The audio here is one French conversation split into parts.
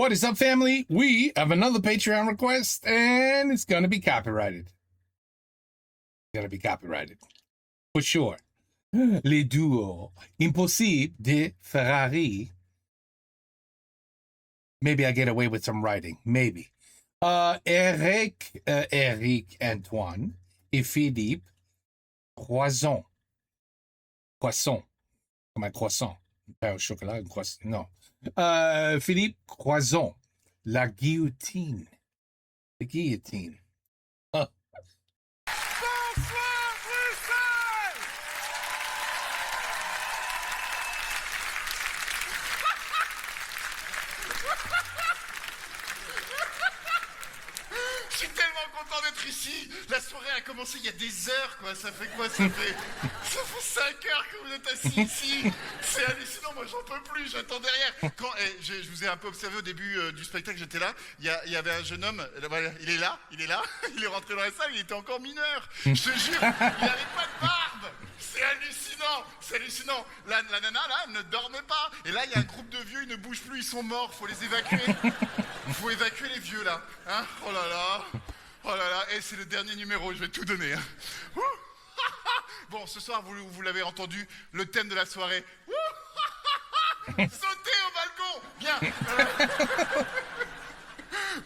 What is up, family? We have another Patreon request, and it's going to be copyrighted. It's going to be copyrighted. For sure. Les duos impossibles de Ferrari. Maybe I get away with some writing. Maybe. Eric Antoine et Philippe Croison. Croissant. Comme un croissant. Un pain au chocolat, un croissant. Non. Philippe Croison. La guillotine. The guillotine. Je suis tellement content d'être ici. La soirée a commencé il y a des heures, quoi. Ça fait quoi? Ça fait 5 heures que vous êtes assis ici. C'est hallucinant, moi j'en peux plus, j'attends derrière. Je vous ai un peu observé au début du spectacle, j'étais là. Il y avait un jeune homme, voilà, il est là. Il est rentré dans la salle, il était encore mineur. Je te jure, il n'avait pas de barbe. C'est hallucinant. La nana, là, elle ne dormait pas. Et là, il y a un groupe de vieux, ils ne bougent plus, ils sont morts, faut les évacuer. Faut évacuer les vieux, là. Hein? Oh là là. Et c'est le dernier numéro, je vais tout donner. Hein. Bon, ce soir, vous l'avez entendu, le thème de la soirée. Sauter au balcon. Bien.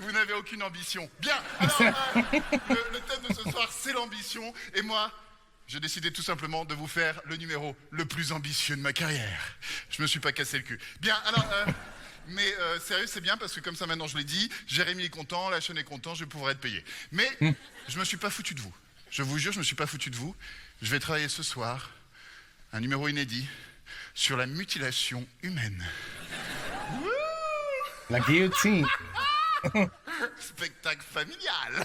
Vous n'avez aucune ambition. Bien. Alors, le thème de ce soir, c'est l'ambition. Et moi, j'ai décidé tout simplement de vous faire le numéro le plus ambitieux de ma carrière. Je me suis pas cassé le cul. Bien, alors... Mais sérieux, c'est bien parce que comme ça maintenant je l'ai dit, Jérémy est content, la chaîne est content, je vais pouvoir être payé. Mais je me suis pas foutu de vous. Je vous jure, je me suis pas foutu de vous. Je vais travailler ce soir un numéro inédit sur la mutilation humaine. La guillotine. Spectacle familial.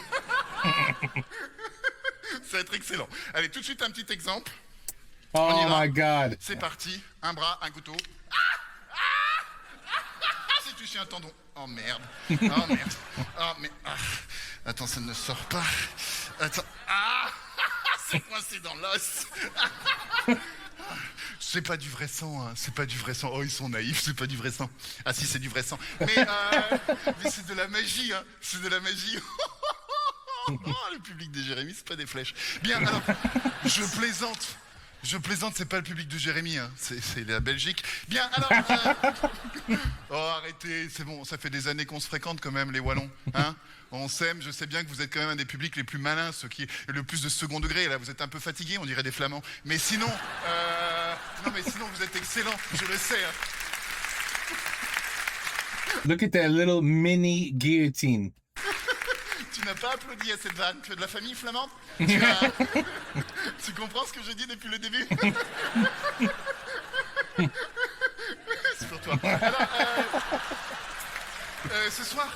Ça va être excellent. Allez, tout de suite un petit exemple. Oh my God. C'est parti. Un bras, un couteau. Tu suis un tendon. Oh merde. Attends, ça ne sort pas. Attends. C'est coincé dans l'os. C'est pas du vrai sang, hein. C'est pas du vrai sang. Oh, ils sont naïfs, c'est pas du vrai sang. Ah si, c'est du vrai sang. Mais c'est de la magie, hein. C'est de la magie. Le public de Jérémy, c'est pas des flèches. Bien, alors, je plaisante, c'est pas le public de Jérémy, hein. C'est la Belgique. Bien, alors... Oh, arrêtez, c'est bon, ça fait des années qu'on se fréquente quand même, les Wallons, hein. On s'aime, je sais bien que vous êtes quand même un des publics les plus malins, ceux qui ont le plus de second degré. Là, vous êtes un peu fatigués, on dirait des Flamands. Mais sinon, vous êtes excellents, je le sais. Hein. Look at that little mini guillotine. Tu n'as pas applaudi à cette vanne. Tu es de la famille flamande? Tu comprends ce que je dis depuis le début? C'est pour toi. Alors, ce soir,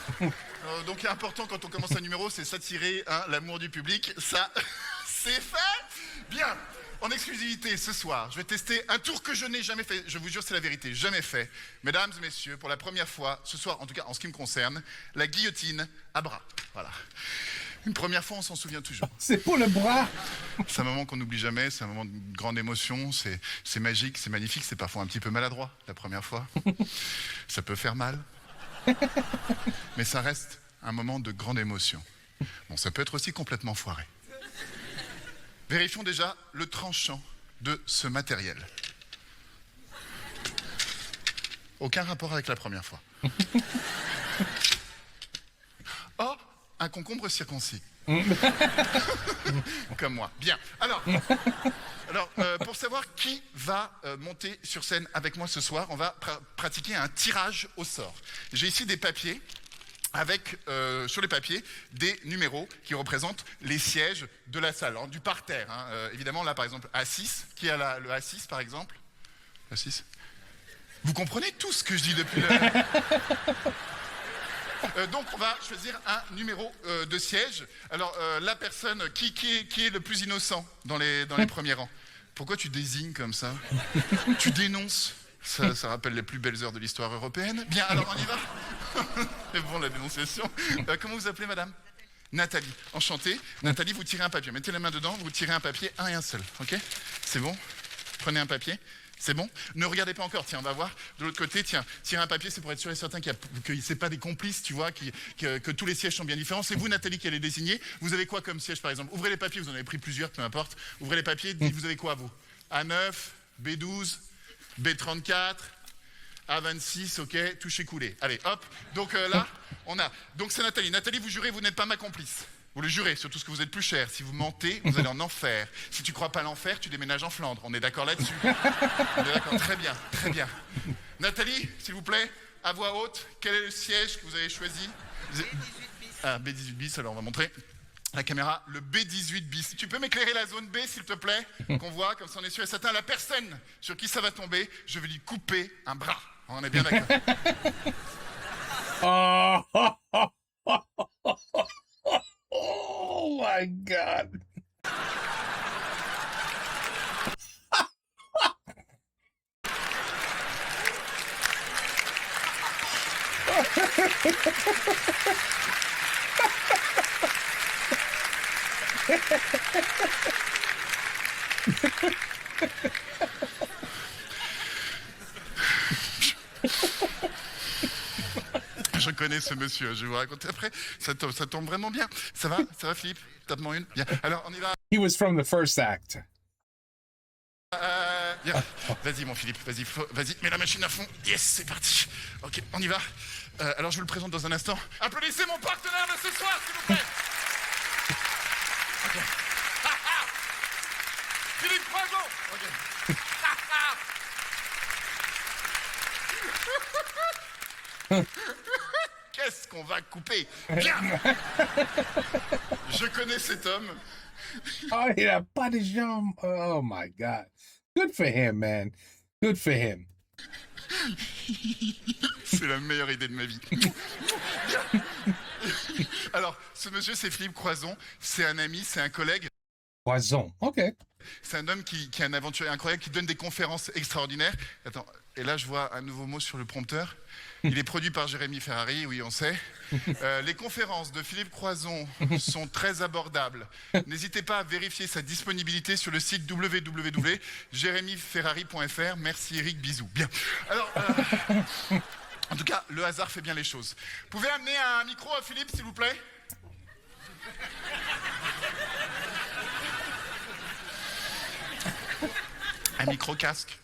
donc il est important quand on commence un numéro, c'est s'attirer l'amour du public. Ça, c'est fait. Bien. En exclusivité, ce soir, je vais tester un tour que je n'ai jamais fait. Je vous jure, c'est la vérité, jamais fait. Mesdames et messieurs, pour la première fois, ce soir, en tout cas en ce qui me concerne, la guillotine à bras. Voilà. Une première fois, on s'en souvient toujours. C'est pour le bras. C'est un moment qu'on n'oublie jamais, c'est un moment de grande émotion, c'est magique, c'est magnifique, c'est parfois un petit peu maladroit, la première fois. Ça peut faire mal. Mais ça reste un moment de grande émotion. Bon, ça peut être aussi complètement foiré. Vérifions déjà le tranchant de ce matériel. Aucun rapport avec la première fois. Oh, un concombre circoncis. Comme moi. Bien. Alors, pour savoir qui va monter sur scène avec moi ce soir, on va pratiquer un tirage au sort. J'ai ici des papiers avec, sur les papiers, des numéros qui représentent les sièges de la salle, hein, du parterre. Hein. Évidemment, là, par exemple, A6. Qui a le A6, par exemple? A6. Vous comprenez tout ce que je dis depuis donc, on va choisir un numéro de siège. Alors, la personne qui est le plus innocent dans les premiers rangs. Pourquoi tu désignes comme ça? Tu dénonces. Ça rappelle les plus belles heures de l'histoire européenne. Bien, alors on y va. C'est bon, la dénonciation. Comment vous appelez, madame? Nathalie. Enchantée. Nathalie, vous tirez un papier. Mettez la main dedans, vous tirez un papier, un et un seul. Ok? C'est bon? Prenez un papier. C'est bon? Ne regardez pas encore, tiens, on va voir. De l'autre côté, tiens, tirez un papier, c'est pour être sûr et certain que c'est pas des complices, tu vois, que tous les sièges sont bien différents. C'est vous, Nathalie, qui allez désigner. Vous avez quoi comme siège, par exemple? Ouvrez les papiers, vous en avez pris plusieurs, peu importe. Ouvrez les papiers, dites, vous avez quoi, vous? A9, B12, B34, A26, ok, touché coulé. Allez, hop. Donc là, on a. Donc c'est Nathalie. Nathalie, vous jurez, vous n'êtes pas ma complice. Vous le jurez, surtout ce que vous êtes plus cher. Si vous mentez, vous allez en enfer. Si tu crois pas à l'enfer, tu déménages en Flandre. On est d'accord là-dessus? On est d'accord, très bien, très bien. Nathalie, s'il vous plaît, à voix haute, quel est le siège que vous avez choisi? B18 bis. Ah, B18 bis, alors on va montrer la caméra, le B18 bis. Tu peux m'éclairer la zone B, s'il te plaît, qu'on voit, comme ça on est sûr et certain. La personne sur qui ça va tomber, je vais lui couper un bras. On est bien d'accord? Oh my God. Je connais ce monsieur, je vais vous raconter après. Ça tombe vraiment bien. Ça va Philippe? Tape-moi une. Bien. Alors, on y va. He was from the first act. Bien. Vas-y, mon Philippe, vas-y, mets la machine à fond. Yes, c'est parti. Ok, on y va. Alors, je vous le présente dans un instant. Applaudissez mon partenaire de ce soir, s'il vous plaît. Ok. Philippe Croison. Ok. Qu'est-ce qu'on va couper? Bien. Je connais cet homme. Oh, il a pas de jambes. Oh my God. Good for him, man. Good for him. C'est la meilleure idée de ma vie. Alors, ce monsieur, c'est Philippe Croison. C'est un ami, c'est un collègue. Poison. OK. C'est un homme qui est un aventurier incroyable, qui donne des conférences extraordinaires. Attends, et là, je vois un nouveau mot sur le prompteur. Il est produit par Jérémy Ferrari, oui, on sait. Les conférences de Philippe Croison sont très abordables. N'hésitez pas à vérifier sa disponibilité sur le site www.jérémyferrari.fr. Merci Eric, bisous. Bien. Alors, en tout cas, le hasard fait bien les choses. Vous pouvez amener un micro à Philippe, s'il vous plaît? Un micro-casque.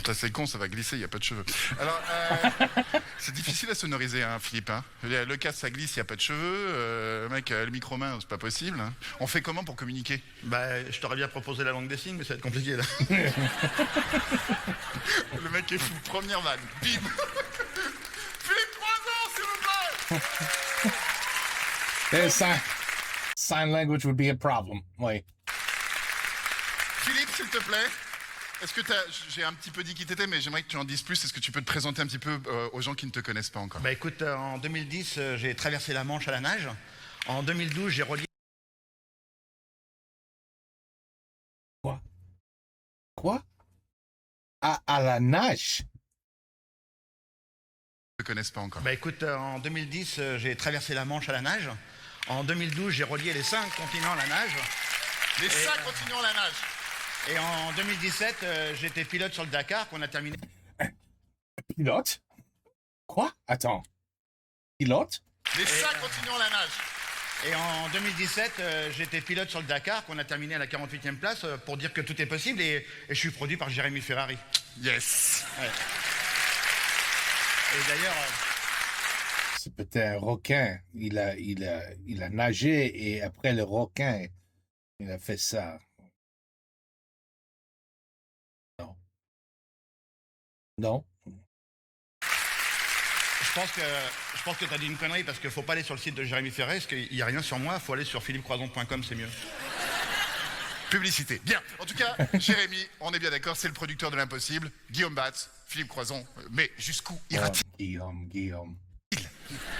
Ça c'est con, ça va glisser, il n'y a pas de cheveux. Alors, c'est difficile à sonoriser, hein, Philippe. Hein. Le casque, ça glisse, il n'y a pas de cheveux. Le mec, le micro-main, c'est pas possible. Hein. On fait comment pour communiquer? Bah, je t'aurais bien proposé la langue des signes, mais ça va être compliqué, là. Le mec est fou. Première vanne. Bim. Philippe Croison, s'il vous plaît. There's sign language would be a problem. Oui. Philippe, s'il te plaît. Est-ce que j'ai un petit peu dit qui t'étais, mais j'aimerais que tu en dises plus. Est-ce que tu peux te présenter un petit peu aux gens qui ne te connaissent pas encore? Bah écoute, en 2010, j'ai traversé la Manche à la nage. En 2012, j'ai relié... Quoi? À la nage? Ne te connaissent pas encore. Bah écoute, en 2010, j'ai traversé la Manche à la nage. En 2012, j'ai relié les 5 continents à la nage. Les 5 continents à la nage. Et en 2017, j'étais pilote sur le Dakar, qu'on a terminé... Pilote? Quoi? Attends. Pilote? Les 5 continents à la nage. Et en 2017, j'étais pilote sur le Dakar, qu'on a terminé à la 48e place, pour dire que tout est possible, et je suis produit par Jérémy Ferrari. Yes. Ouais. Et d'ailleurs... C'est peut-être un requin. Il a nagé et après le requin, il a fait ça. Non. Non? Je pense que t'as dit une connerie parce qu'il faut pas aller sur le site de Jérémy Ferrari parce qu'il n'y a rien sur moi, il faut aller sur philippecroison.com, c'est mieux. Publicité. Bien. En tout cas, Jérémy, on est bien d'accord, c'est le producteur de l'impossible. Guillaume Batz, Philippe Croison. Mais jusqu'où ira-t-il? Guillaume.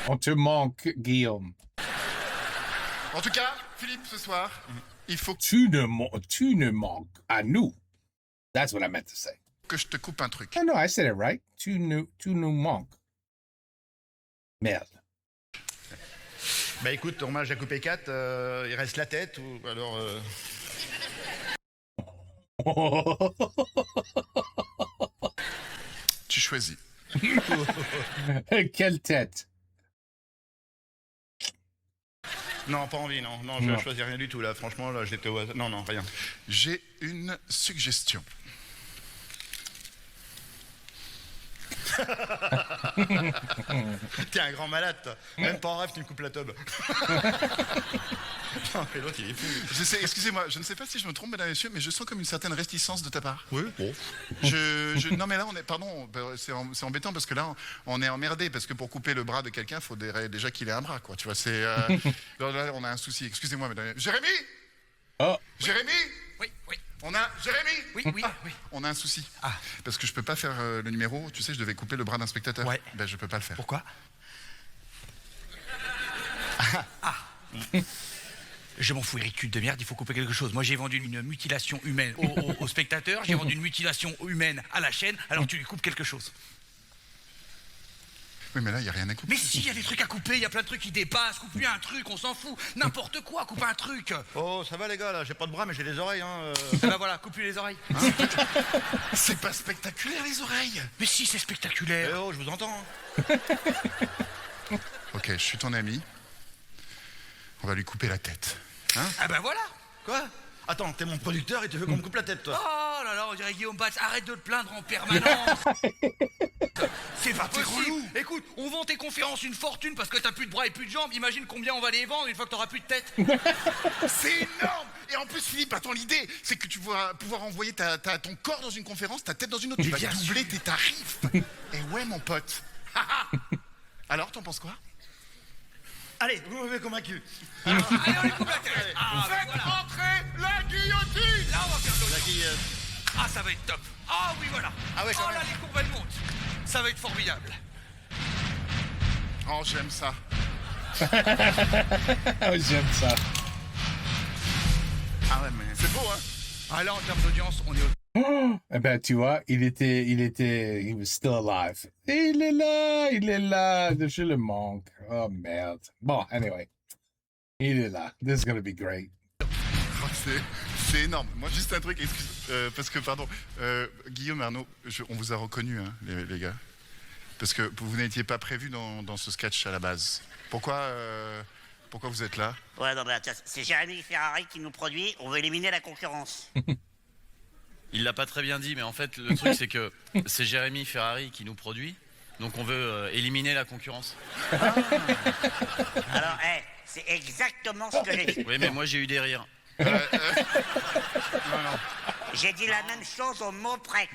On te manque, Guillaume. En tout cas, Philippe, ce soir, il faut Tu ne manques à nous. That's what I meant to say. que je te coupe un truc. No, I said it right. Tu nous manques. Merde. Bah écoute, normal, j'ai coupé 4, il reste la tête ou alors... Tu choisis. Quelle tête? Non, pas envie, non. Non, je choisis rien du tout, là. Franchement, là, j'étais au hasard. Non, non, rien. J'ai une suggestion. T'es un grand malade, toi. Même pas en rêve, tu me coupes la tube. Non, mais l'autre, il est fou. Excusez-moi, je ne sais pas si je me trompe, mesdames et messieurs, mais je sens comme une certaine réticence de ta part. Oui, bon. Non, mais là, pardon, c'est embêtant parce que là, on est emmerdé parce que pour couper le bras de quelqu'un, il faut déjà qu'il ait un bras, quoi. Tu vois, là, on a un souci. Excusez-moi, mesdames et messieurs. Jérémy? Oh. Jérémy? Oui. Jérémy? Oui. On a un souci. Ah. Parce que je peux pas faire le numéro. Tu sais, je devais couper le bras d'un spectateur. Ouais. Ben, je peux pas le faire. Pourquoi? Je m'en fous, Eric, cul de merde, il faut couper quelque chose. Moi, j'ai vendu une mutilation humaine au spectateur, j'ai vendu une mutilation humaine à la chaîne, alors tu lui coupes quelque chose. Oui, mais là, il n'y a rien à couper. Mais si, il y a des trucs à couper, il y a plein de trucs qui dépassent, coupe-lui un truc, on s'en fout. N'importe quoi, coupe un truc. Oh, ça va, les gars, là. J'ai pas de bras, mais j'ai des oreilles, hein. Eh ben voilà, coupe-lui les oreilles. C'est pas spectaculaire, les oreilles. Mais si, c'est Eh spectaculaire. oh, je vous entends. Hein. Ok, je suis ton ami. On va lui couper la tête. Hein? Ah ben voilà. Quoi? Attends, t'es mon producteur et tu veux qu'on me coupe la tête, toi? Oh là là, on dirait Guillaume Batz, arrête de te plaindre en permanence. C'est pas t'es possible. relou. Écoute, on vend tes conférences une fortune parce que t'as plus de bras et plus de jambes. Imagine combien on va les vendre une fois que t'auras plus de tête. C'est énorme. Et en plus, Philippe, attends, l'idée, c'est que tu vas pouvoir envoyer ton corps dans une conférence, ta tête dans une autre. Tu Mais vas bien doubler sûr. tes tarifs. Et ouais, mon pote. Alors, t'en penses quoi? Allez, vous m'avez convaincu. Allez, on lui coupe la tête. Ah, ben Faites voilà. rentrer la guillotine. Là, on va faire de La l'autre. qui, Ah, ça va être top. Ah oui, voilà. Ah ouais, quand oh là, même. les courbes, elles montent. Ça va être formidable. Oh, j'aime ça. Oh, j'aime ça. Ah ouais, mais c'est beau, hein? Ah là, en termes d'audience, on est au... Eh ben, tu vois, he was still alive. Il est là, je le manque. Oh, merde. Bon, anyway. Il est là. This is gonna be great. Oh, c'est énorme. Moi, juste un truc, parce que, pardon, Guillaume, Arnaud, on vous a reconnu, hein, les gars. Parce que vous n'étiez pas prévu dans ce sketch à la base. Pourquoi vous êtes là? Ouais, non, mais attends, c'est Jérémy Ferrari qui nous produit, on veut éliminer la concurrence. Il l'a pas très bien dit, mais en fait, le truc, c'est que c'est Jérémy Ferrari qui nous produit, donc on veut éliminer la concurrence. Alors, c'est exactement ce que j'ai dit. Oui, mais moi, j'ai eu des rires. J'ai dit la même chose au mot près.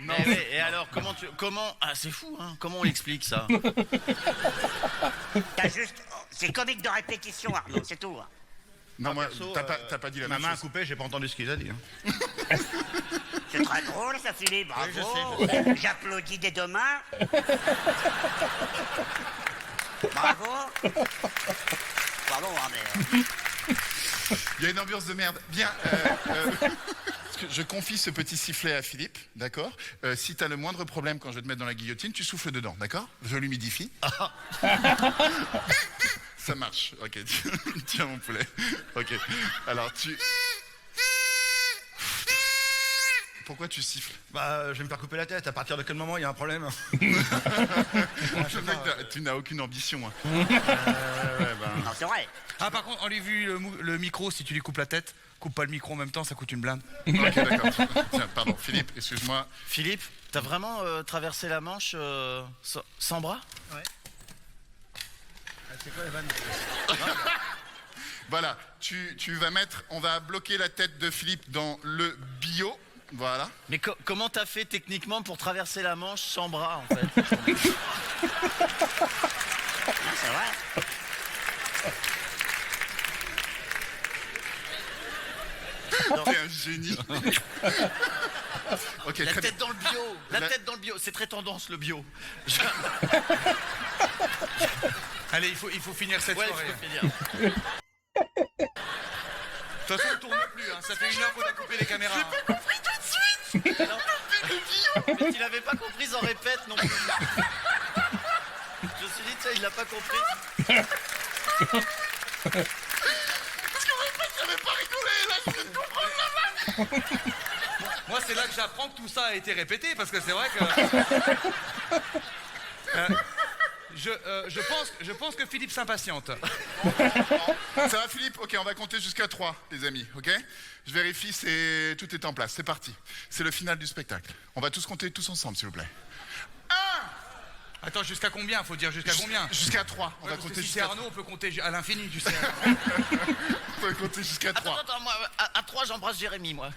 Et alors, comment... Ah, c'est fou, hein. Comment on l'explique, ça? T'as juste... C'est comique de répétition, Arnaud, c'est tout. Non, moi, Perso, t'as pas dit la Ma même main chose. coupée, j'ai pas entendu ce qu'il a dit. Hein. C'est très drôle, ça, Philippe, bravo. Oui, je J'applaudis des deux mains. Bravo. Pardon, hein, mais... Il y a une ambiance de merde. Bien, je confie ce petit sifflet à Philippe, d'accord? Si t'as le moindre problème quand je vais te mettre dans la guillotine, tu souffles dedans, d'accord? Je l'humidifie. Ça marche, ok. Tiens mon poulet. Ok. Alors tu... Pourquoi tu siffles? Bah, je vais me faire couper la tête. À partir de quel moment il y a un problème? Le mec, tu n'as aucune ambition. Hein. Non, c'est vrai. Ah, par contre, enlève le micro, si tu lui coupes la tête. Coupe pas le micro en même temps, ça coûte une blinde. Ok, d'accord. Tiens, pardon, Philippe, excuse-moi. Philippe, t'as vraiment traversé la Manche sans bras? Ouais. C'est quoi les vannes? Voilà, tu vas mettre... On va bloquer la tête de Philippe dans le bio. Voilà. Mais comment t'as fait techniquement pour traverser la Manche sans bras, en fait? Non, c'est vrai. T'es un génie. Ok, La très bien. tête dans le bio. La tête dans le bio. C'est très tendance, le bio. Allez, il faut finir cette Ouais, soirée. il faut finir. De toute façon, on tourne plus, hein. Ça fait une heure qu'on a coupé les caméras. Hein. Mais il avait pas compris, en répète non plus. Je me suis dit, tiens, il l'a pas compris. Parce qu'en fait, j'avais pas rigolé, là, je viens de comprendre la blague. Moi, c'est là que j'apprends que tout ça a été répété, parce que c'est vrai que... je pense que Philippe s'impatiente. Ça va, Philippe? Ok, on va compter jusqu'à 3, les amis, ok? Je vérifie, tout est en place, c'est parti. C'est le final du spectacle. On va tous compter tous ensemble, s'il vous plaît. 1! Attends, jusqu'à combien? Faut dire jusqu'à combien? Jusqu'à 3. On Ouais, va parce que compter si c'est jusqu'à Arnaud, on peut compter à l'infini, tu sais. On va compter jusqu'à 3. Attends, moi, à 3, j'embrasse Jérémy, moi.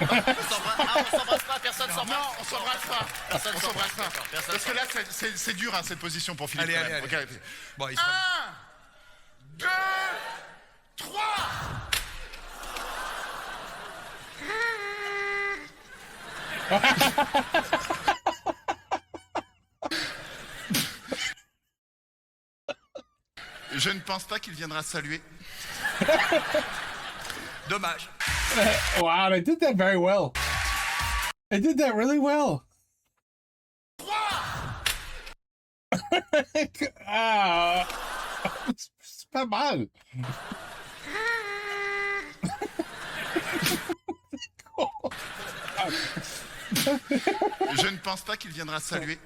On s'embrasse pas, personne s'embrasse. Non, on s'embrasse pas. Personne On s'embrasse pas. d'accord, personne Parce que là, c'est dur, hein, cette position pour Philippe. Allez, quand allez, même. allez. Ok. Bon, il sera... 1, 2, 3. Je ne pense pas qu'il viendra saluer. Dommage. Wow, they did that very well. They did that really well. Ah, c'est pas mal. Je ne pense pas qu'il viendra saluer.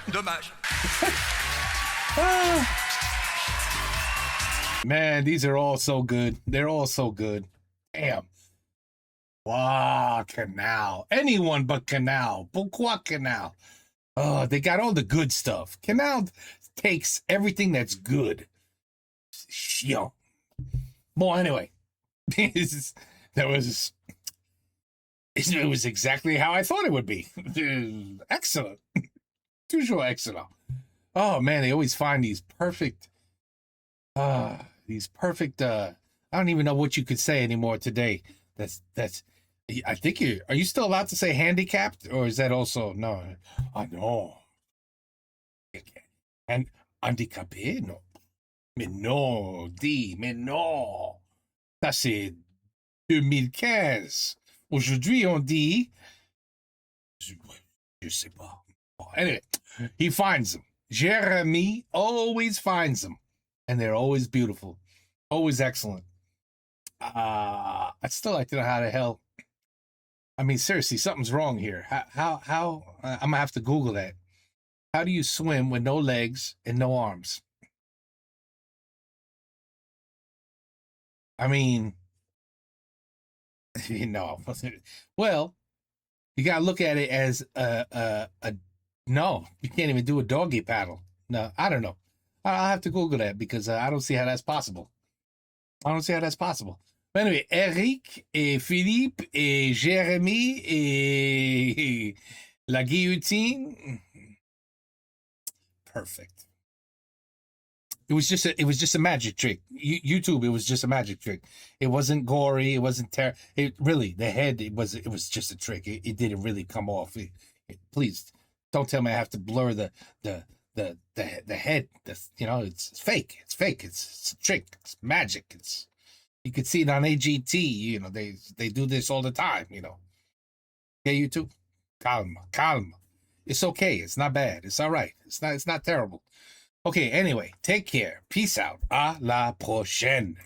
Dommage. Man, these are all so good. They're all so good. Damn. Wow, Canal. Anyone but Canal. Pourquoi Canal? Oh, they got all the good stuff. Canal takes everything that's good. Yo. Well, anyway, it was exactly how I thought it would be. Excellent. Toujours excellent. Oh man, they always find these perfect I don't even know what you could say anymore today. That's I think are you still allowed to say handicapped, or is that also no? I know. And handicapé, no. Mais non. Ça c'est 2015. Aujourd'hui, on dit je sais pas. Anyway, he finds them. Jeremy always finds them. And they're always beautiful. Always excellent. I'd still like to know how the hell. I mean, seriously, something's wrong here. How I'm gonna have to Google that. How do you swim with no legs and no arms? I mean, you know, well, you gotta look at it as a no. You can't even do a doggy paddle. No, I don't know. I'll have to Google that because I don't see how that's possible. But anyway, Eric et Philippe et Jérémy et la guillotine. Perfect. It was just a magic trick. YouTube, it was just a magic trick. It wasn't gory. It wasn't It really, the head. It was just a trick. It didn't really come off. Please don't tell me I have to blur the head. It's fake. It's fake. It's a trick. It's magic. You could see it on AGT. You know, they do this all the time. You know. Okay, YouTube. Calma. It's okay. It's not bad. It's all right. It's not terrible. Okay, anyway, take care. Peace out. À la prochaine.